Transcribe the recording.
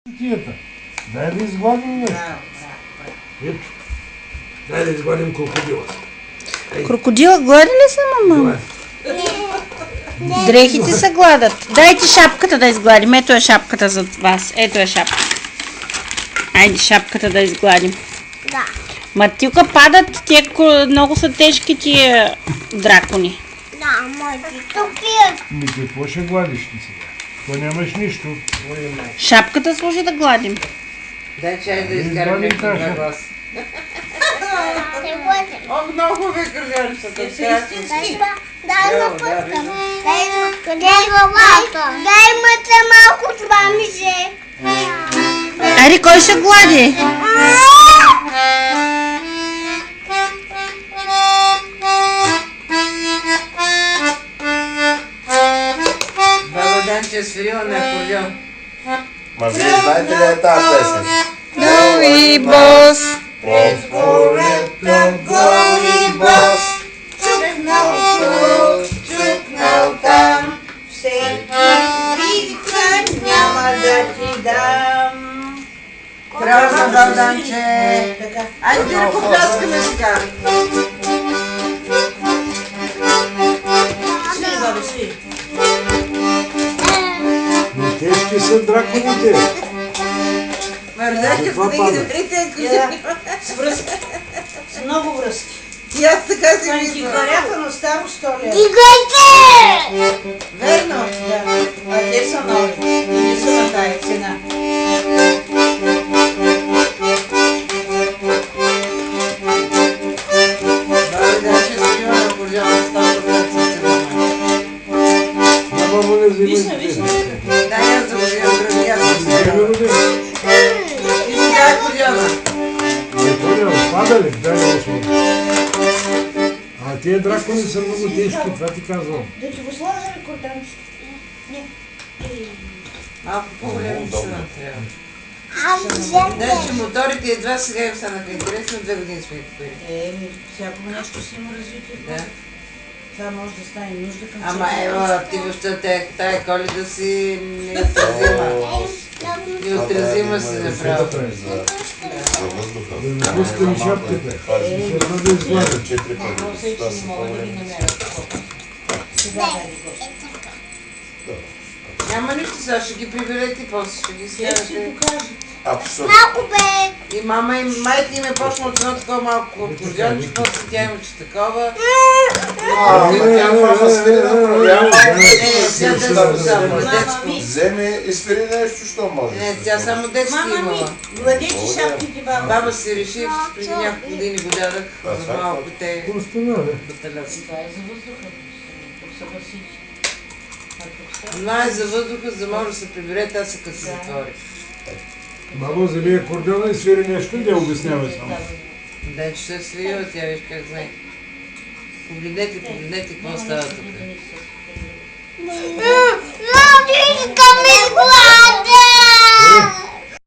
Кутията. Дай да изгладим нещо. Ето. Дай да изгладим крокодила. Крокодила глади ли са, мама? Дрехите се гладат. Дайте шапката да изгладим. Ето е шапката за вас. Ето е шапката. Айде шапката да изгладим. Да. Матилка, падат. Много са тежки тия дракони. Да, моите топият. Ми какво ще гладиш ти сега? То нямаш нищо. Шапката служи да гладим. Дай чай да изкарам нещо на глас. Те бъде. О, много ви кърдяли са да Дай напъскам. Дай главата. Дай мътля малко това миже. Ари, кой ще глади? Баба Данче е свирила на акордеон. Ма вие знаете ли е тази песен? Голи бос. Отворете голи бос, чукнал тук, чукнал там, Всеки вика няма да ти дам. Браво за Баба Данче. Айде да ръкопляскаме сега. Но тежки са драконите. Мърдака Какво да ги пада? добрите С връзки. С много връзки. И аз така си мисля. Антикварията на старо столия. Дигайте! Верно? Да. А те са нови. И не са на тая цена. Баба Данче е свирила на акордеон на старото време. Да, бабо, не взимай. Вижна, вижна. Дай аз да го вземам други, аз съм Вземи свирила. го, бе. И сега акордеона. Ето не, отпада ли? Дай да го сложи. А тия дракони са много тежки, това ти казвам. Да ти го сложа ли корданчето? Малко по-големи са нам трябва. Аз вземам. Значи моторите едва сега им станаха интересно, 2 години сме ги купили. Всяко нещо си има развитие. Да. Това може да стане нужда към Ама всеки ева, ти въобще тая Коледа си неотразима. Неотразима си направо. За въздуха. Да не пускам шапката. Защото да изгладим. 4 пъти. Въпросът е, че не мога да ги намеря. Сега да ги го. Няма нищо, сега ще ги приберете и после ще ги Те ще сядате. покажа. Абсолютно. Малко бе. И мама и майка им е почнала от едно такова малко акордеонче, после тя има че такова. Няма свири направо. Тя детско само, детско. Вземи и свири нещо, що може. Не, тя само детско Мама ми, имала. гладете шапките, баба. Баба си реши, преди няколко години го дадах за малко те Просто не, бе. баталяци. Това е за въздуха. Съгласите. Това е за въздуха, за да може да се приберете, аз се като се затвори. Бабо, вземи акордеона и свири нещо и да я обяснявай само. Ден, че се свирила, тя виж как знае. Погледнете какво става тук. Много искам изглада.